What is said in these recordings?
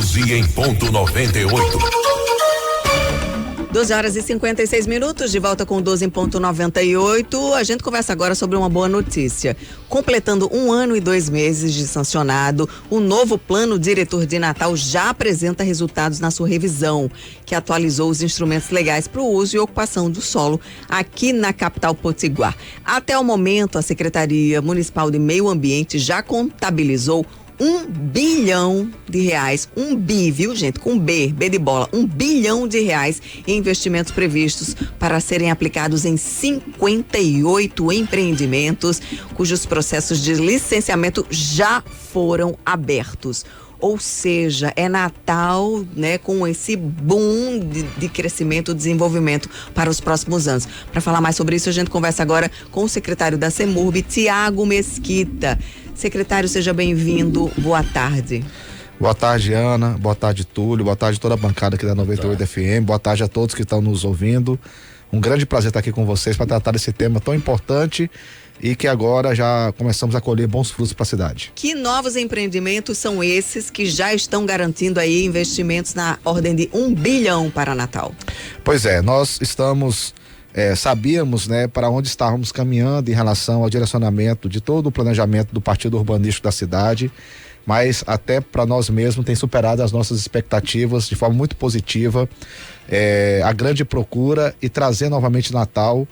12 em ponto 98. 12 horas e 56 minutos, de volta com 12 em ponto 98. A gente conversa agora sobre uma boa notícia. Completando 1 ano e 2 meses de sancionado, o novo plano diretor de Natal já apresenta resultados na sua revisão, que atualizou os instrumentos legais para o uso e ocupação do solo aqui na capital potiguar. Até o momento, a Secretaria Municipal de Meio Ambiente já contabilizou R$1 bilhão, viu, gente? Com B de bola, R$1 bilhão em investimentos previstos para serem aplicados em 58 empreendimentos, cujos processos de licenciamento já foram abertos. Ou seja, é Natal, né, com esse boom de crescimento, desenvolvimento para os próximos anos. Para falar mais sobre isso, a gente conversa agora com o secretário da CEMURB, Tiago Mesquita. Secretário, seja bem-vindo. Boa tarde. Boa tarde, Ana. Boa tarde, Túlio. Boa tarde toda a bancada aqui da 98 FM. Boa tarde a todos que estão nos ouvindo. Um grande prazer estar aqui com vocês para tratar desse tema tão importante e que agora já começamos a colher bons frutos para a cidade. Que novos empreendimentos são esses que já estão garantindo aí investimentos na ordem de R$1 bilhão para Natal? Pois é, nós estamos... sabíamos, né, para onde estávamos caminhando em relação ao direcionamento de todo o planejamento do Partido Urbanístico da cidade, mas até para nós mesmos tem superado as nossas expectativas de forma muito positiva, a grande procura e trazer novamente Natal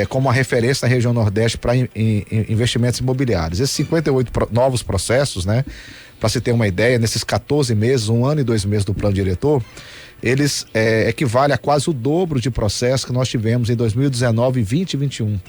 como uma referência na região Nordeste para investimentos imobiliários. Esses 58 novos processos, né, para se ter uma ideia, nesses 14 meses, 1 ano e 2 meses do plano diretor, eles equivalem a quase o dobro de processos que nós tivemos em 2019, 20 e 21.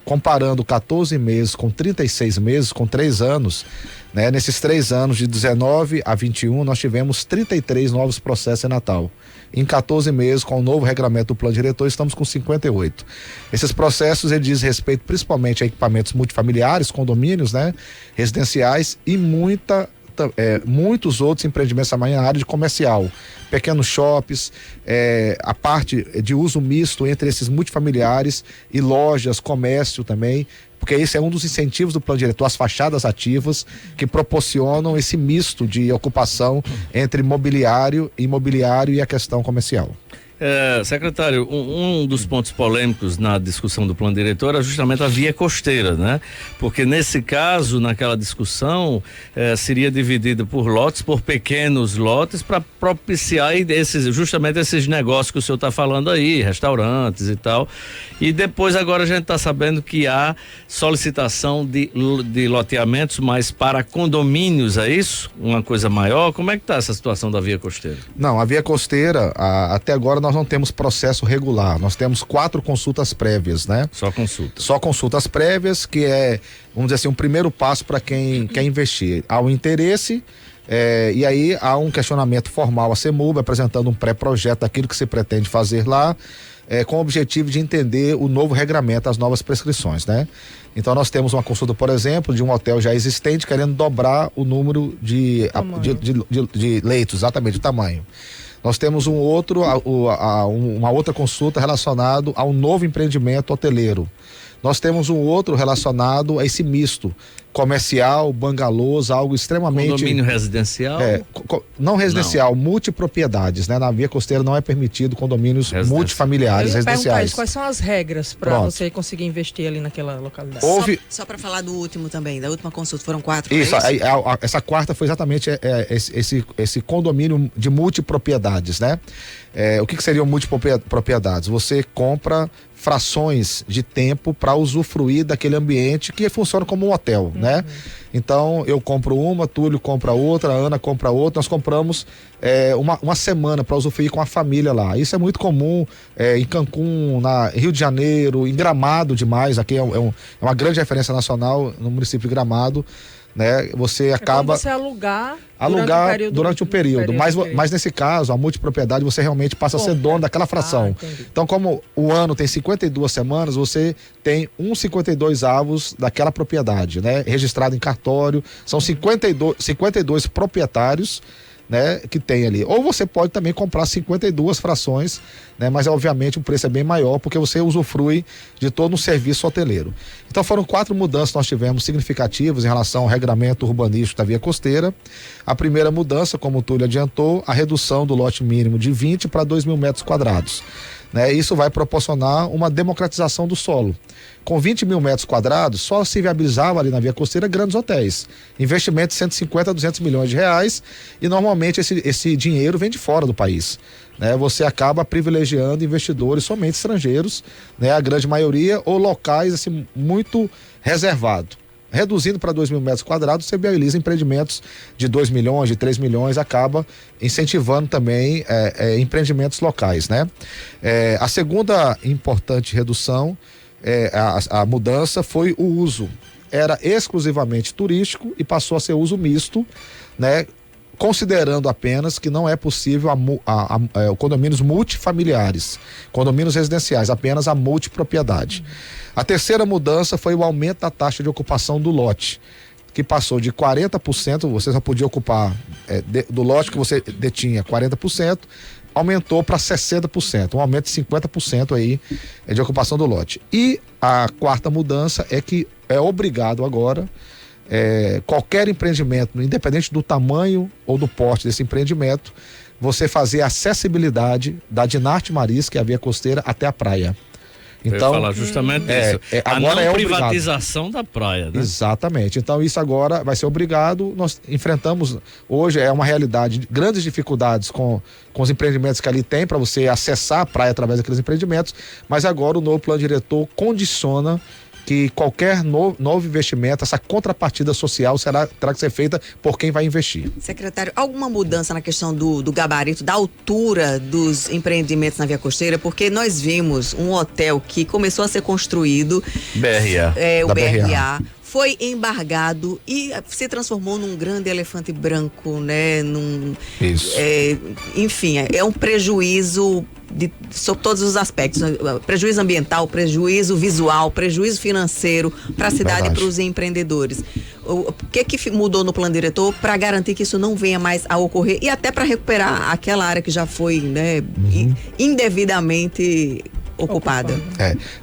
Comparando 14 meses com 36 meses, com 3 anos, né? Nesses 3 anos, de 19 a 21, nós tivemos 33 novos processos em Natal. Em 14 meses, com o novo regulamento do plano diretor, estamos com 58. Esses processos, ele diz respeito principalmente a equipamentos multifamiliares, condomínios, né? Residenciais e muitos outros empreendimentos também na área de comercial, pequenos shoppings, a parte de uso misto entre esses multifamiliares e lojas, comércio também, porque esse é um dos incentivos do plano diretor, as fachadas ativas que proporcionam esse misto de ocupação entre imobiliário e a questão comercial. Secretário, um dos pontos polêmicos na discussão do plano diretor é justamente a via costeira, né? Porque nesse caso, naquela discussão, seria dividida por lotes, por pequenos lotes, para propiciar justamente esses negócios que o senhor está falando aí, restaurantes e tal. E depois agora a gente está sabendo que há solicitação de loteamentos, mas para condomínios, é isso? Uma coisa maior? Como é que está essa situação da via costeira? Não, a via costeira, até agora nós não temos processo regular, nós temos 4 consultas prévias, né? Só consultas. Só consultas prévias, que é, vamos dizer assim, um primeiro passo para quem quer investir. Há um interesse, e aí há um questionamento formal à CEMURB, apresentando um pré-projeto daquilo que se pretende fazer lá, com o objetivo de entender o novo regramento, as novas prescrições, né? Então nós temos uma consulta, por exemplo, de um hotel já existente querendo dobrar o número de leitos, exatamente, o tamanho. Nós temos uma outra consulta relacionada ao novo empreendimento hoteleiro. Nós temos um outro relacionado a esse misto comercial, bangalôs, algo extremamente... Condomínio residencial? Não residencial, não. Multipropriedades, né? Na via costeira não é permitido condomínios multifamiliares, residenciais. Quais são as regras para você conseguir investir ali naquela localidade? Só para falar do último também, da última consulta, foram 4. Isso, essa quarta foi exatamente esse condomínio de multipropriedades, né? O que seriam multipropriedades? Você compra frações de tempo para usufruir daquele ambiente que funciona como um hotel, né? Então eu compro uma, Túlio compra outra, a Ana compra outra, nós compramos uma semana para usufruir com a família lá. Isso é muito comum em Cancún, em Rio de Janeiro, em Gramado demais, aqui é uma grande referência nacional no município de Gramado, né? Você acaba... você alugar durante um período. Mas nesse caso, a multipropriedade, você realmente passa a ser dono daquela fração. Então, como o ano tem 52 semanas, você tem 52 avos daquela propriedade, né? Registrado em cartório. São 52 proprietários, né, que tem ali. Ou você pode também comprar 52 frações, né, mas obviamente o preço é bem maior porque você usufrui de todo um serviço hoteleiro. Então foram 4 mudanças que nós tivemos significativas em relação ao regramento urbanístico da via costeira. A primeira mudança, como o Túlio adiantou, a redução do lote mínimo de 20 para 2.000 metros quadrados. Né, isso vai proporcionar uma democratização do solo. Com 20.000 metros quadrados, só se viabilizava ali na via costeira grandes hotéis. Investimento de 150 a 200 milhões de reais e normalmente esse dinheiro vem de fora do país. Né, você acaba privilegiando investidores somente estrangeiros, né, a grande maioria, ou locais assim, muito reservados. Reduzindo para 2.000 metros quadrados, você viabiliza empreendimentos de 2 milhões, de 3 milhões, acaba incentivando também empreendimentos locais, né? A segunda importante redução, a mudança foi o uso. Era exclusivamente turístico e passou a ser uso misto, né? Considerando apenas que não é possível condomínios multifamiliares, condomínios residenciais, apenas a multipropriedade. A terceira mudança foi o aumento da taxa de ocupação do lote, que passou de 40%, você só podia ocupar do lote que você detinha 40%, aumentou para 60%, um aumento de 50% aí de ocupação do lote. E a quarta mudança é que é obrigado agora qualquer empreendimento, independente do tamanho ou do porte desse empreendimento, você fazer a acessibilidade da Dinarte Maris, que é a via costeira, até a praia. Então, eu ia falar justamente isso. Agora a não privatização da praia, né? Exatamente. Então isso agora vai ser obrigado. Nós enfrentamos, hoje é uma realidade, grandes dificuldades com os empreendimentos que ali tem para você acessar a praia através daqueles empreendimentos, mas agora o novo plano diretor condiciona que qualquer novo investimento, essa contrapartida social terá que ser feita por quem vai investir. Secretário, alguma mudança na questão do gabarito, da altura dos empreendimentos na via costeira? Porque nós vimos um hotel que começou a ser construído, BRA. O BRA, foi embargado e se transformou num grande elefante branco, né? Isso. Enfim, é um prejuízo sobre todos os aspectos, prejuízo ambiental, prejuízo visual, prejuízo financeiro para a cidade e para os empreendedores. O que mudou no plano diretor para garantir que isso não venha mais a ocorrer e até para recuperar aquela área que já foi, né, indevidamente ocupada?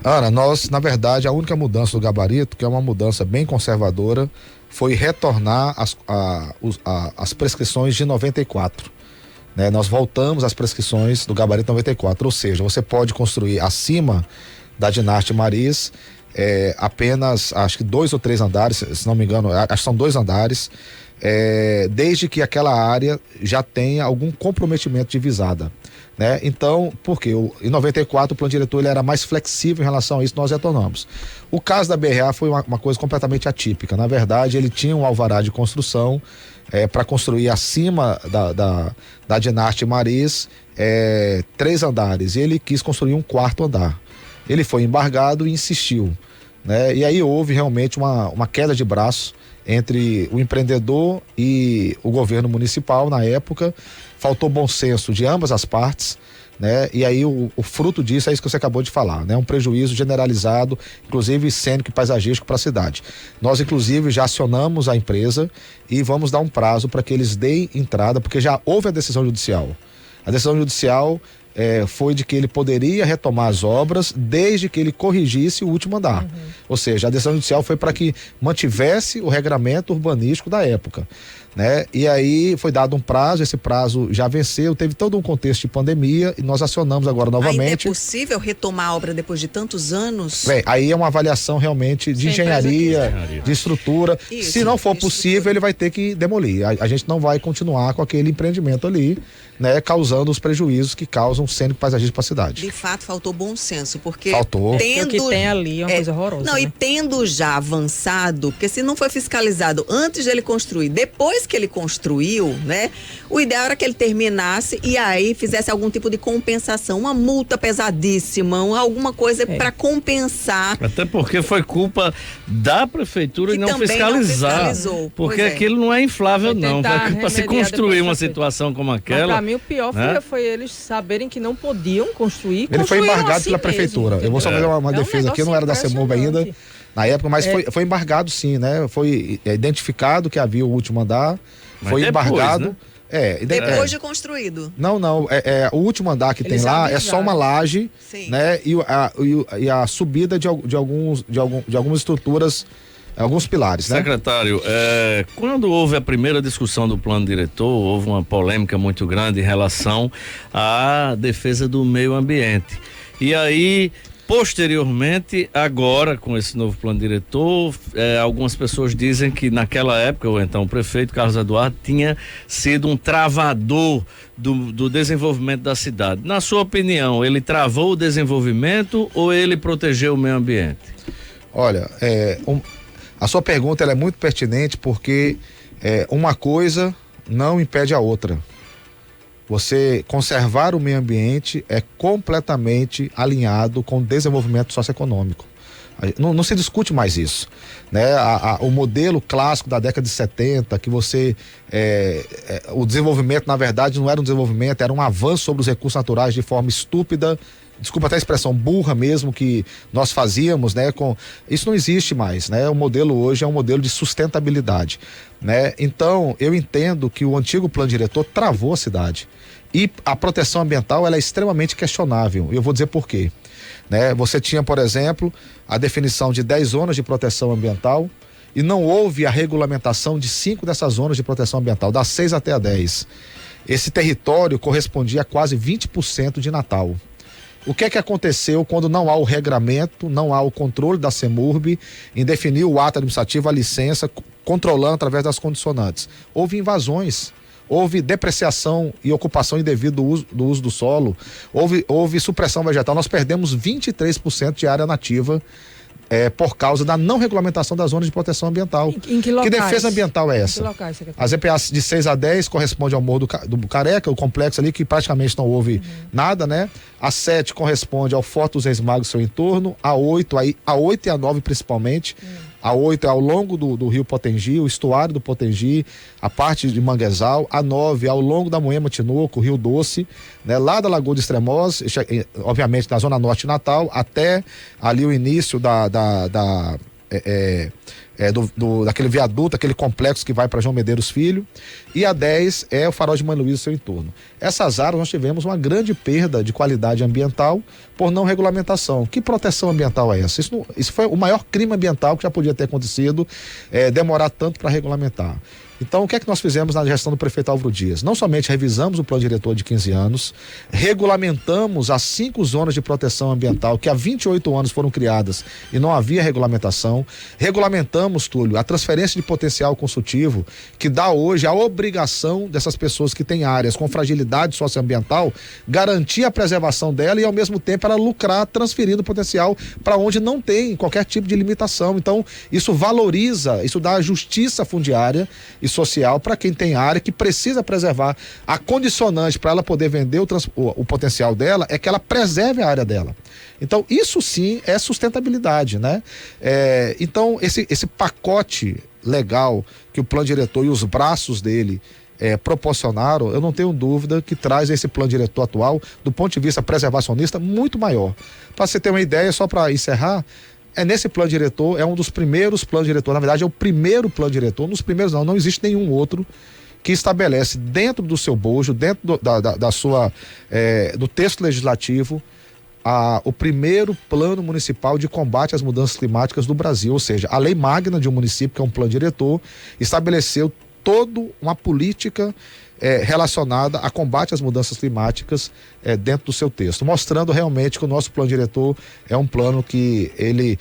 Ana, nós, na verdade, a única mudança do gabarito, que é uma mudança bem conservadora, foi retornar as prescrições de 94. Né, nós voltamos às prescrições do gabarito 94, ou seja, você pode construir acima da Dinarte Maris apenas, acho que 2 ou 3 andares, se não me engano, acho que são 2 andares, desde que aquela área já tenha algum comprometimento de visada. Né? Então, porque em 94 o plano diretor ele era mais flexível em relação a isso, nós retornamos. O caso da BRA foi uma coisa completamente atípica. Na verdade, ele tinha um alvará de construção para construir acima da Dinarte Maris 3 andares, e ele quis construir um 4º andar. Ele foi embargado e insistiu, né? E aí houve realmente uma queda de braço entre o empreendedor e o governo municipal na época. Faltou bom senso de ambas as partes, né? E aí o fruto disso é isso que você acabou de falar, né? Um prejuízo generalizado, inclusive cênico e paisagístico para a cidade. Nós, inclusive, já acionamos a empresa e vamos dar um prazo para que eles deem entrada, porque já houve a decisão judicial. A decisão judicial foi de que ele poderia retomar as obras desde que ele corrigisse o último andar. Ou seja, a decisão judicial foi para que mantivesse o regramento urbanístico da época. Né? E aí foi dado um prazo, esse prazo já venceu, teve todo um contexto de pandemia e nós acionamos agora novamente. Ainda é possível retomar a obra depois de tantos anos? Aí é uma avaliação realmente de engenharia, de estrutura. Isso, se não for possível, ele vai ter que demolir. A gente não vai continuar com aquele empreendimento ali, né? Causando os prejuízos que causam cênico paisagismo para a cidade. De fato, faltou bom senso, porque faltou. O que tem ali é uma coisa horrorosa. Não, né? E tendo já avançado, porque se não foi fiscalizado antes de ele construir, depois que ele construiu, né? O ideal era que ele terminasse e aí fizesse algum tipo de compensação, uma multa pesadíssima, alguma coisa para compensar. Até porque foi culpa da prefeitura e não fiscalizar. Porque aquilo não é inflável, não. Para se construir uma situação como aquela. Mas para mim o pior foi eles saberem que não podiam construir. Ele foi embargado pela prefeitura. Eu vou só fazer uma defesa aqui, eu não era da CEMUB ainda na época, mas foi embargado sim, né? Foi identificado que havia o último andar, mas foi depois, embargado. Né? Depois de construído. Não, o último andar que Eles tem lá avisaram. é só uma laje, Sim. né? E a subida de algumas estruturas, alguns pilares, né? Secretário, quando houve a primeira discussão do plano diretor, houve uma polêmica muito grande em relação à defesa do meio ambiente. E aí, posteriormente, agora com esse novo plano diretor, algumas pessoas dizem que naquela época, ou então o prefeito Carlos Eduardo tinha sido um travador do desenvolvimento da cidade. Na sua opinião, ele travou o desenvolvimento ou ele protegeu o meio ambiente? Olha, a sua pergunta ela é muito pertinente porque uma coisa não impede a outra. Você conservar o meio ambiente é completamente alinhado com o desenvolvimento socioeconômico. Não se discute mais isso, né? O modelo clássico da década de 70, que o desenvolvimento, na verdade, não era um desenvolvimento, era um avanço sobre os recursos naturais de forma estúpida, desculpa até a expressão burra mesmo, que nós fazíamos, né? Isso não existe mais, né? O modelo hoje é um modelo de sustentabilidade, né? Então, eu entendo que o antigo plano diretor travou a cidade. E a proteção ambiental, ela é extremamente questionável. E eu vou dizer por quê. Né? Você tinha, por exemplo, a definição de 10 zonas de proteção ambiental e não houve a regulamentação de 5 dessas zonas de proteção ambiental, das 6 até a 10. Esse território correspondia a quase 20% de Natal. O que é que aconteceu quando não há o regramento, não há o controle da CEMURB em definir o ato administrativo, a licença, controlando através das condicionantes? Houve invasões. Houve depreciação e ocupação indevida do uso do solo, houve supressão vegetal. Nós perdemos 23% de área nativa por causa da não regulamentação das zonas de proteção ambiental. Em que locais? Que defesa ambiental é essa? Em que locais, secretário? As EPAs de 6 a 10 corresponde ao Morro do Bucareca, o complexo ali que praticamente não houve nada, né? A 7 corresponde ao Forte dos Reis Magos e seu entorno, a 8 e a 9 principalmente. A 8 é ao longo do rio Potengi, o estuário do Potengi, a parte de Manguezal. A 9 é ao longo da Moema Tinoco, o Rio Doce, né? Lá da Lagoa de Extremoz, obviamente na zona norte de Natal, até ali o início daquele viaduto, aquele complexo que vai para João Medeiros Filho. E a 10 é o Farol de Mãe Luísa e seu entorno. Essas áreas nós tivemos uma grande perda de qualidade ambiental por não regulamentação. Que proteção ambiental é essa? Isso foi o maior crime ambiental que já podia ter acontecido, demorar tanto para regulamentar. Então, o que é que nós fizemos na gestão do prefeito Álvaro Dias? Não somente revisamos o plano diretor de 15 anos, regulamentamos as 5 zonas de proteção ambiental que há 28 anos foram criadas e não havia regulamentação. Regulamentamos, Túlio, a transferência de potencial consultivo, que dá hoje a obrigação dessas pessoas que têm áreas com fragilidade socioambiental, garantir a preservação dela e, ao mesmo tempo, ela lucrar transferindo potencial para onde não tem qualquer tipo de limitação. Então, isso valoriza, isso dá justiça fundiária e social para quem tem área que precisa preservar. A condicionante para ela poder vender o potencial dela é que ela preserve a área dela. Então, isso sim é sustentabilidade, né? Então, esse pacote legal que o plano diretor e os braços dele proporcionaram, eu não tenho dúvida que traz esse plano diretor atual, do ponto de vista preservacionista, muito maior. Para você ter uma ideia, só para encerrar, nesse plano diretor, é um dos primeiros planos diretor, na verdade é o primeiro plano diretor, nos primeiros não existe nenhum outro que estabelece dentro do seu bojo, dentro do texto legislativo, o primeiro plano municipal de combate às mudanças climáticas do Brasil, ou seja, a lei magna de um município, que é um plano diretor, estabeleceu toda uma política relacionada a combate às mudanças climáticas dentro do seu texto, mostrando realmente que o nosso plano diretor é um plano que ele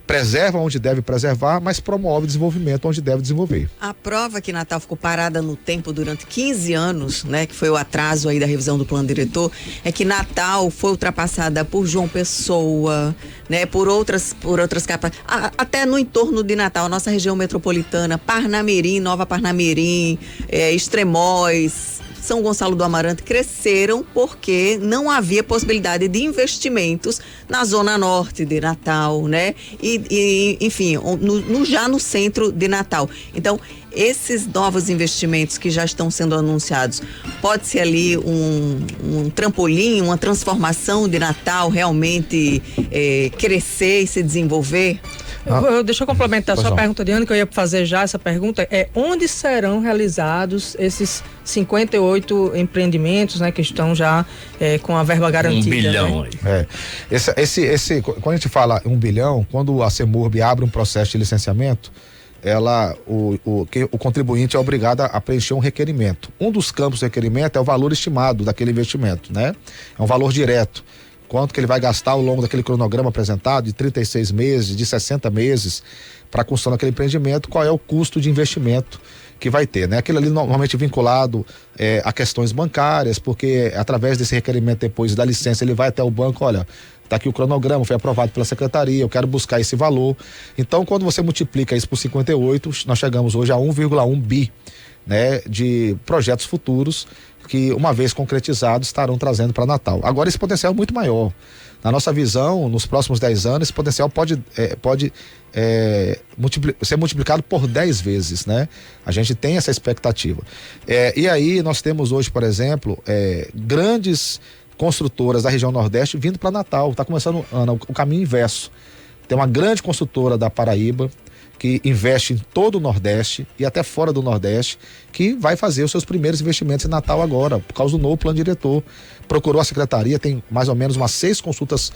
preserva onde deve preservar, mas promove desenvolvimento onde deve desenvolver. A prova que Natal ficou parada no tempo durante 15 anos, né, que foi o atraso aí da revisão do plano diretor, é que Natal foi ultrapassada por João Pessoa, né, por outras capas, até no entorno de Natal, nossa região metropolitana, Parnamirim, Nova Parnamirim, Extremóis, São Gonçalo do Amarante cresceram porque não havia possibilidade de investimentos na zona norte de Natal, né? E enfim, já no centro de Natal. Então, esses novos investimentos que já estão sendo anunciados, pode ser ali um trampolim, uma transformação de Natal realmente crescer e se desenvolver? Deixa eu complementar a sua pergunta, Diana, que eu ia fazer já essa pergunta. Onde serão realizados esses 58 empreendimentos, né, que estão já com a verba garantida? 1 bilhão né? aí. Quando a gente fala 1 bilhão, quando a CEMURB abre um processo de licenciamento, o contribuinte é obrigado a preencher um requerimento. Um dos campos do requerimento é o valor estimado daquele investimento, né? É um valor direto. Quanto que ele vai gastar ao longo daquele cronograma apresentado, de 36 meses, de 60 meses, para a construção daquele empreendimento, qual é o custo de investimento que vai ter, né? Aquilo ali normalmente vinculado a questões bancárias, porque através desse requerimento depois da licença, ele vai até o banco, olha, tá aqui o cronograma, foi aprovado pela secretaria, eu quero buscar esse valor. Então, quando você multiplica isso por 58, nós chegamos hoje a 1,1 bi, né, de projetos futuros que, uma vez concretizados, estarão trazendo para Natal. Agora, esse potencial é muito maior. Na nossa visão, nos próximos 10 anos, esse potencial pode ser multiplicado por 10 vezes, né? A gente tem essa expectativa. E aí nós temos hoje, por exemplo, grandes construtoras da região Nordeste vindo para Natal. Está começando, Ana, o caminho inverso. Tem uma grande construtora da Paraíba que investe em todo o Nordeste e até fora do Nordeste, que vai fazer os seus primeiros investimentos em Natal agora, por causa do novo plano diretor. Procurou a secretaria, tem mais ou menos umas 6 consultas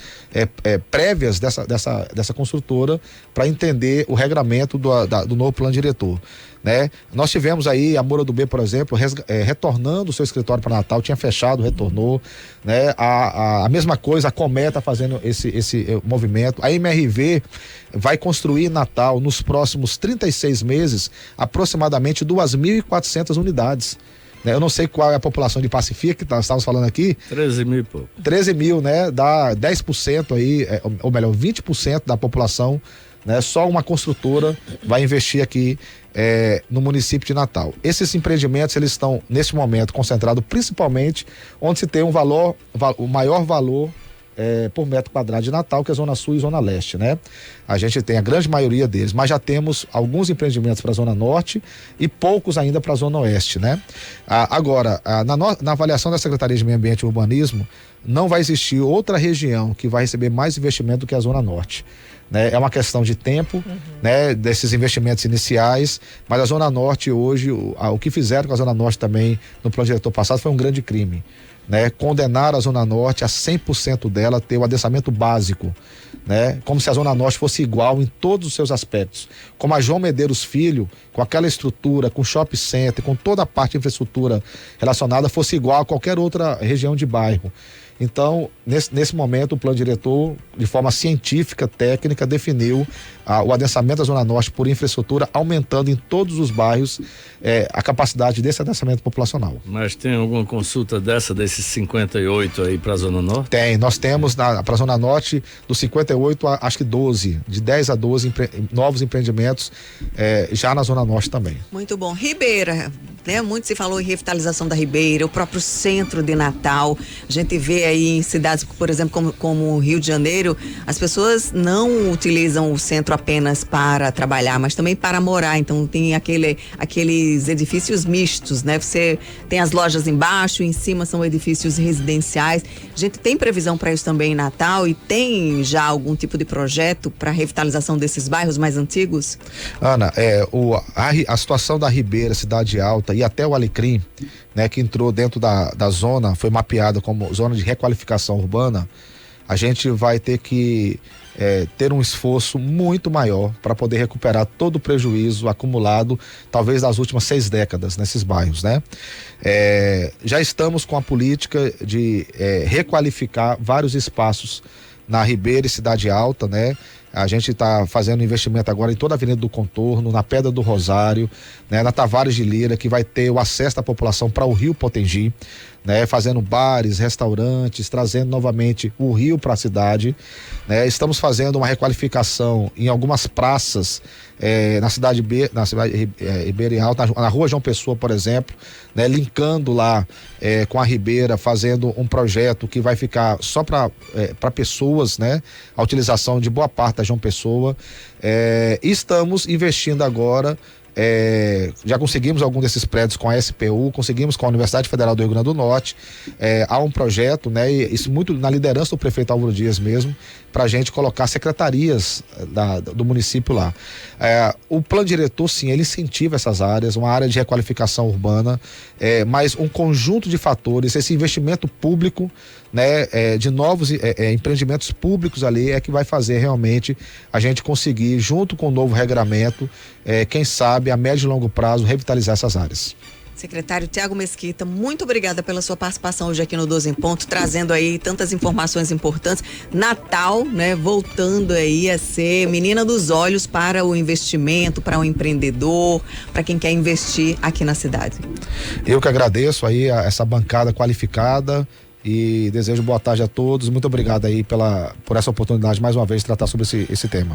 prévias dessa construtora para entender o regramento do novo plano diretor, né? Nós tivemos aí a Moura do B, por exemplo, retornando o seu escritório para Natal, tinha fechado, retornou, né? A mesma coisa, a Cometa fazendo esse movimento. A MRV vai construir em Natal, nos próximos 36 meses, aproximadamente 2.400 unidades. Eu não sei qual é a população de Pacifica, que nós estávamos falando aqui. 13 mil e pouco. 13 mil, né? Dá 10% aí, ou melhor, 20% da população, né? Só uma construtora vai investir aqui no município de Natal. Esses empreendimentos, eles estão, nesse momento, concentrados principalmente onde se tem o maior valor por metro quadrado de Natal, que é a Zona Sul e Zona Leste, né? A gente tem a grande maioria deles, mas já temos alguns empreendimentos para a Zona Norte e poucos ainda para a Zona Oeste, né? Agora, na avaliação da Secretaria de Meio Ambiente e Urbanismo, não vai existir outra região que vai receber mais investimento do que a Zona Norte, né? É uma questão de tempo, né? Desses investimentos iniciais, mas a Zona Norte hoje, o que fizeram com a Zona Norte também no plano diretor passado foi um grande crime, né? Condenar a Zona Norte a 100% dela ter o adensamento básico, né? Como se a Zona Norte fosse igual em todos os seus aspectos. Como a João Medeiros Filho, com aquela estrutura, com shopping center, com toda a parte de infraestrutura relacionada, fosse igual a qualquer outra região de bairro. Então, nesse momento, o plano diretor, de forma científica, técnica, definiu o adensamento da Zona Norte por infraestrutura, aumentando em todos os bairros a capacidade desse adensamento populacional. Mas tem alguma consulta desses 58 aí para a Zona Norte? Tem, nós temos para a Zona Norte, dos 58, acho que 12, de 10 a 12 novos empreendimentos já na Zona Norte também. Muito bom. Ribeira, né? Muito se falou em revitalização da Ribeira, o próprio centro de Natal. A gente vê aí em cidades, por exemplo, como o Rio de Janeiro, as pessoas não utilizam o centro apenas para trabalhar, mas também para morar. Então tem aqueles edifícios mistos, né? Você tem as lojas embaixo, em cima são edifícios residenciais. A gente tem previsão para isso também em Natal e tem já algum tipo de projeto para revitalização desses bairros mais antigos? Ana, a situação da Ribeira, Cidade Alta e até o Alecrim, né, que entrou dentro da zona, foi mapeada como zona de requalificação urbana, a gente vai ter que ter um esforço muito maior para poder recuperar todo o prejuízo acumulado, talvez das últimas 6 décadas nesses bairros, né? Já estamos com a política de requalificar vários espaços na Ribeira e Cidade Alta, né? A gente está fazendo investimento agora em toda a Avenida do Contorno, na Pedra do Rosário, né, na Tavares de Lira, que vai ter o acesso da população para o Rio Potengi, né, fazendo bares, restaurantes, trazendo novamente o rio para a cidade, né? Estamos fazendo uma requalificação em algumas praças na cidade Ribeira e Alta, na Rua João Pessoa, por exemplo, né, linkando lá com a Ribeira, fazendo um projeto que vai ficar só para pessoas, né? A utilização de boa parte da João Pessoa. E estamos investindo agora Já conseguimos algum desses prédios com a SPU, conseguimos com a Universidade Federal do Rio Grande do Norte. Há um projeto, né, e isso muito na liderança do prefeito Álvaro Dias mesmo, para a gente colocar secretarias do município lá. O plano diretor, sim, ele incentiva essas áreas, uma área de requalificação urbana, mas um conjunto de fatores, esse investimento público, né, de novos empreendimentos públicos ali é que vai fazer realmente a gente conseguir, junto com o novo regramento, quem sabe a médio e longo prazo, revitalizar essas áreas. Secretário Tiago Mesquita, muito obrigada pela sua participação hoje aqui no 12 em Ponto, trazendo aí tantas informações importantes. Natal, né, voltando aí a ser menina dos olhos para o investimento, para o empreendedor, para quem quer investir aqui na cidade. Eu que agradeço aí essa bancada qualificada e desejo boa tarde a todos. Muito obrigado aí por essa oportunidade mais uma vez de tratar sobre esse tema.